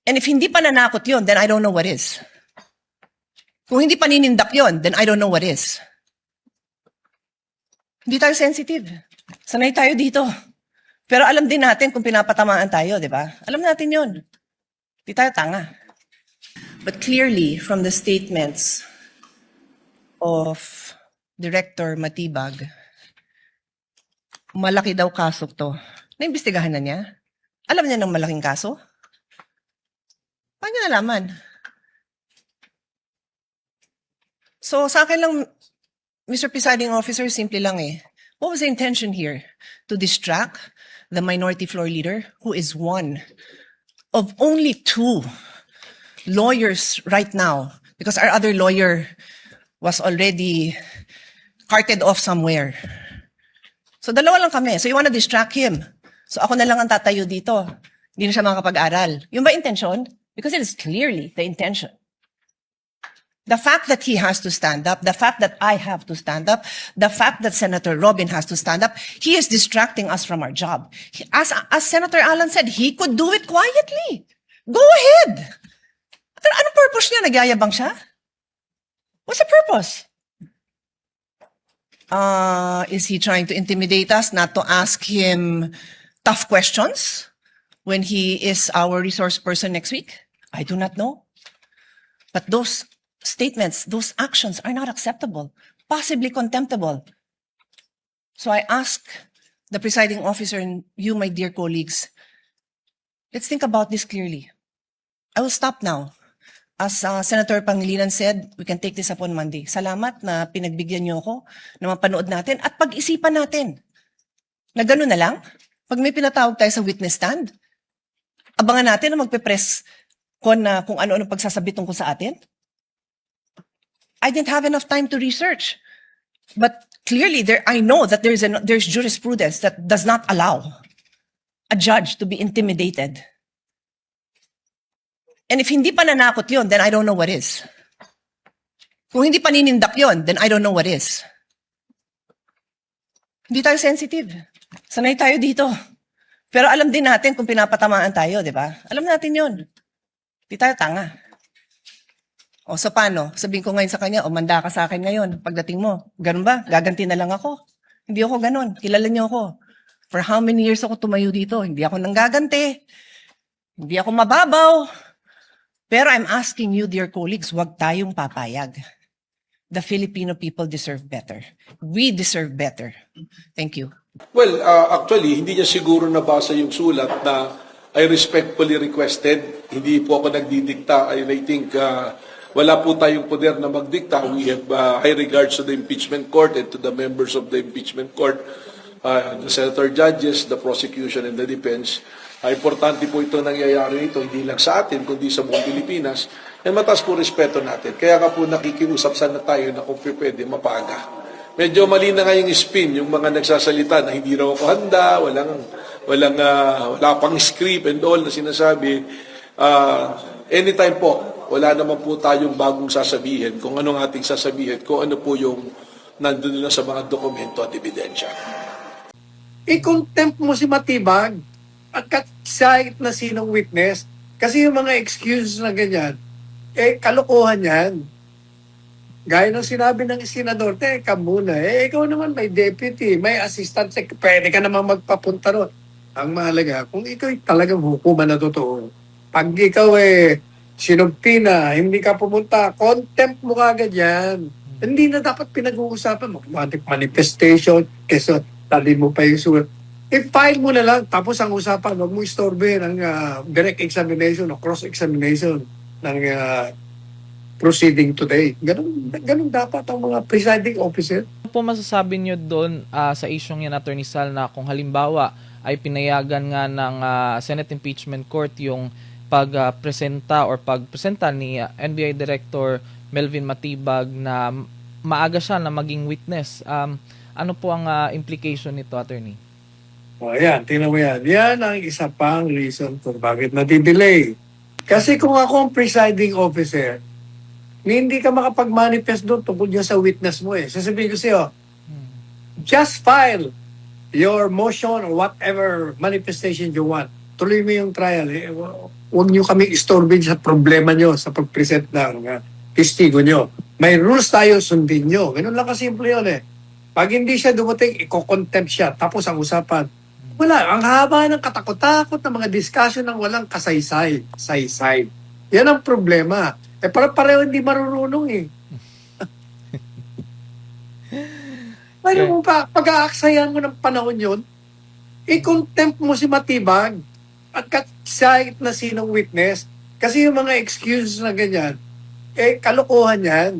And if hindi pananakot yun, then I don't know what is. Kung hindi paninindak yun, then I don't know what is. Hindi tayo sensitive. Sanay tayo dito. Pero alam din natin kung pinapatamaan tayo, di ba? Alam natin yun. Hindi tayo tanga. But clearly, from the statements of Director Matibag, malaki daw kaso to. Naimbestigahan na niya? Alam niya ng malaking kaso? Paano niya nalaman? So sa akin lang, Mr. Presiding Officer, simple lang eh. What was the intention here? To distract the minority floor leader, who is one of only two lawyers right now, because our other lawyer was already carted off somewhere. So dalawa lang kami. So you wanna distract him. So ako na lang ang tatayo dito. Hindi na siya makakapag-aral. Yung ba intention? Because it is clearly the intention. The fact that he has to stand up, the fact that I have to stand up, the fact that Senator Robin has to stand up, he is distracting us from our job. As Senator Alan said, he could do it quietly. Go ahead. Anong purpose niya? Nagyayabang siya? What's the purpose? Is he trying to intimidate us, not to ask him tough questions when he is our resource person next week? I do not know. But those statements, those actions are not acceptable, possibly contemptible. So I ask the presiding officer and you, my dear colleagues, let's think about this clearly. I will stop now. As Senator Pangilinan said, we can take this up on Monday. Salamat na pinagbigyan niyo ako na mapanood natin at pag-isipan natin. Na gano'n na lang, pag may pinatawag tayo sa witness stand, abangan natin na magpe-press kung ano-ano pagsasabi tungkol sa atin. I didn't have enough time to research. But clearly, I know that there's jurisprudence that does not allow a judge to be intimidated. And if hindi pananakot yun, then I don't know what is. Kung hindi paninindak yun, then I don't know what is. Hindi tayo sensitive. Sanay tayo dito. Pero alam din natin kung pinapatamaan tayo, di ba? Alam natin yun. Hindi tayo tanga. O so paano? Sabihin ko ngayon sa kanya, manda ka sa akin ngayon pagdating mo. Ganun ba? Gaganti na lang ako. Hindi ako ganun. Kilala niyo ako. For how many years ako tumayo dito? Hindi ako nanggaganti. Hindi ako mababaw. Pero I'm asking you, dear colleagues, wag tayong papayag. The Filipino people deserve better. We deserve better. Thank you. Well, actually, hindi niya siguro nabasa yung sulat na I respectfully requested. Hindi po ako nagdidikta. And I think wala po tayong poder na magdikta. We have high regards to the impeachment court and to the members of the impeachment court, the senator judges, the prosecution, and the defense. Importante po ito nangyayari ito, hindi lang sa atin, kundi sa buong Pilipinas. And mataas po respeto natin. Kaya nga po nakikiusap sana tayo na kung pwede mapaga. Medyo mali na nga yung spin, yung mga nagsasalita na hindi raw ako handa, wala pang script and all na sinasabi. Anytime po, wala naman po tayong bagong sasabihin, kung anong ating sasabihin, kung ano po yung nandun na sa mga dokumento at ebidensya. I-contempt mo si Matibag at kahit na sinong witness, kasi yung mga excuses na ganyan, kalokohan yan. Gaya ng sinabi ng senador, teka muna, ikaw naman may deputy, may assistant, pwede ka naman magpapunta ron. Ang mahalaga, kung ikaw talagang hukuman na totoo, pag ikaw sinumpi na, hindi ka pumunta, contempt mo kagad yan. Hindi na dapat pinag-uusapan mo, manifestation, kasi tali mo pa yung sulat. I-file mo na lang, tapos ang usapan, huwag mo istorbe ng direct examination o cross-examination ng proceeding today. Ganun dapat ang mga presiding officer. Ano po masasabi nyo doon sa isyong yan, Attorney Sal, na kung halimbawa ay pinayagan nga ng Senate Impeachment Court yung pagpresenta ni NBI Director Melvin Matibag na maaga siya na maging witness. Ano po ang implication nito, Attorney? O ayan, tingnan mo yan. Yan ang isa pang reason kung bakit nadidelay. Kasi kung ako ang presiding officer, hindi ka makapag-manifest doon tungkol dyan sa witness mo Sasabihin ko sa'yo, just file your motion or whatever manifestation you want. Tuloy mo yung trial. huwag nyo kami istorbin sa problema nyo sa pag-present ng testigo nyo. May rules tayo, sundin nyo. Ganun lang kasimple yun eh. Pag hindi siya dumating, i-contempt siya. Tapos ang usapan, wala. Ang haba ng katakot-takot ng mga discussion ng walang kasaysay. Saysay. Yan ang problema. Eh, pareho hindi marunong eh. Pero mo pa, pag-aaksayan mo ng panahon yun, i-contempt mo si Matibag at kahit na sinong witness. Kasi yung mga excuses na ganyan, kalokohan yan.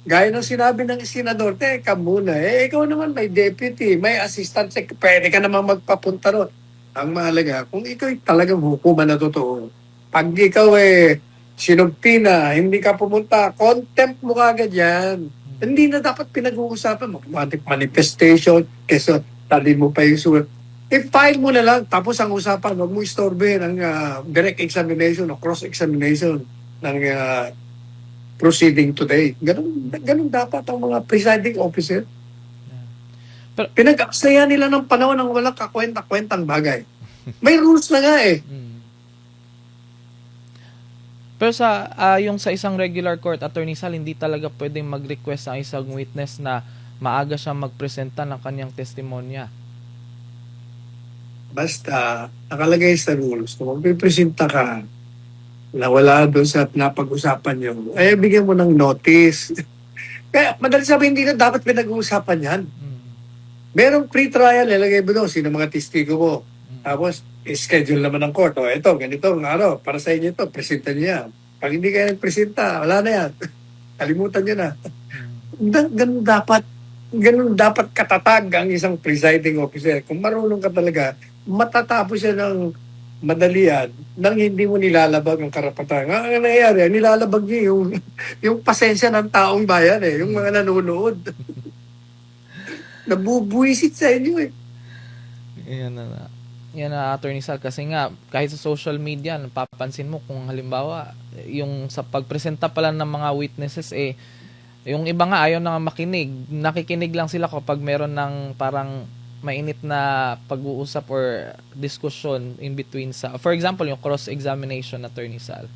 Gaya ng sinabi ng senador, teka muna, ikaw naman may deputy, may assistant, pwede ka naman magpapunta ron. Ang mahalaga, kung ikaw talagang hukuman na totoo, pag ikaw sinumpi na, hindi ka pumunta, contempt mo kagad yan. Hindi na dapat pinag-uusapan mo. Manifestation, keso tali mo pa yung sulat. I-file mo na lang, tapos ang usapan, huwag mo istorbe ng direct examination o cross-examination ng proceeding today. Ganun dapat ang mga presiding officer. Pero- Pinag-aksayan nila ng panahon ng walang kakwenta-kwentang bagay. May rules na nga eh. Pero sa yung sa isang regular court, Attorney Sal, hindi talaga pwedeng mag-request ang isang witness na maaga siya magpresenta ng kanyang testimonya. Basta, nakalagay sa rules, kung magpipresenta ka, na wala doon sa napag-usapan nyo, bigyan mo ng notice. Kaya, madali sabihin, hindi na dapat pinag-uusapan yan. Merong pre-trial, ilagay mo doon, sino mga testigo mo. Tapos, schedule naman ng court. O, ito, ganito, para sa inyo ito, presenta niyo yan. Pag hindi kayo nagpresenta, wala na yan. Kalimutan nyo na. Ganun dapat katatag ang isang presiding officer. Kung marunong ka talaga, matatapos siya ng madalian nang hindi mo nilalabag ang karapatan. Ang nangyayari, nilalabag niyo yung pasensya ng taong bayan yung mga nanonood. Nabubuisit sa inyo eh. Yan na, Attorney Sal, kasi nga kahit sa social media napapansin mo kung halimbawa yung sa pagpresenta pala ng mga witnesses yung iba nga ayaw na makinig, nakikinig lang sila kapag meron ng parang mainit na pag-uusap or discussion in between sa, for example, yung cross-examination, Attorney Sal.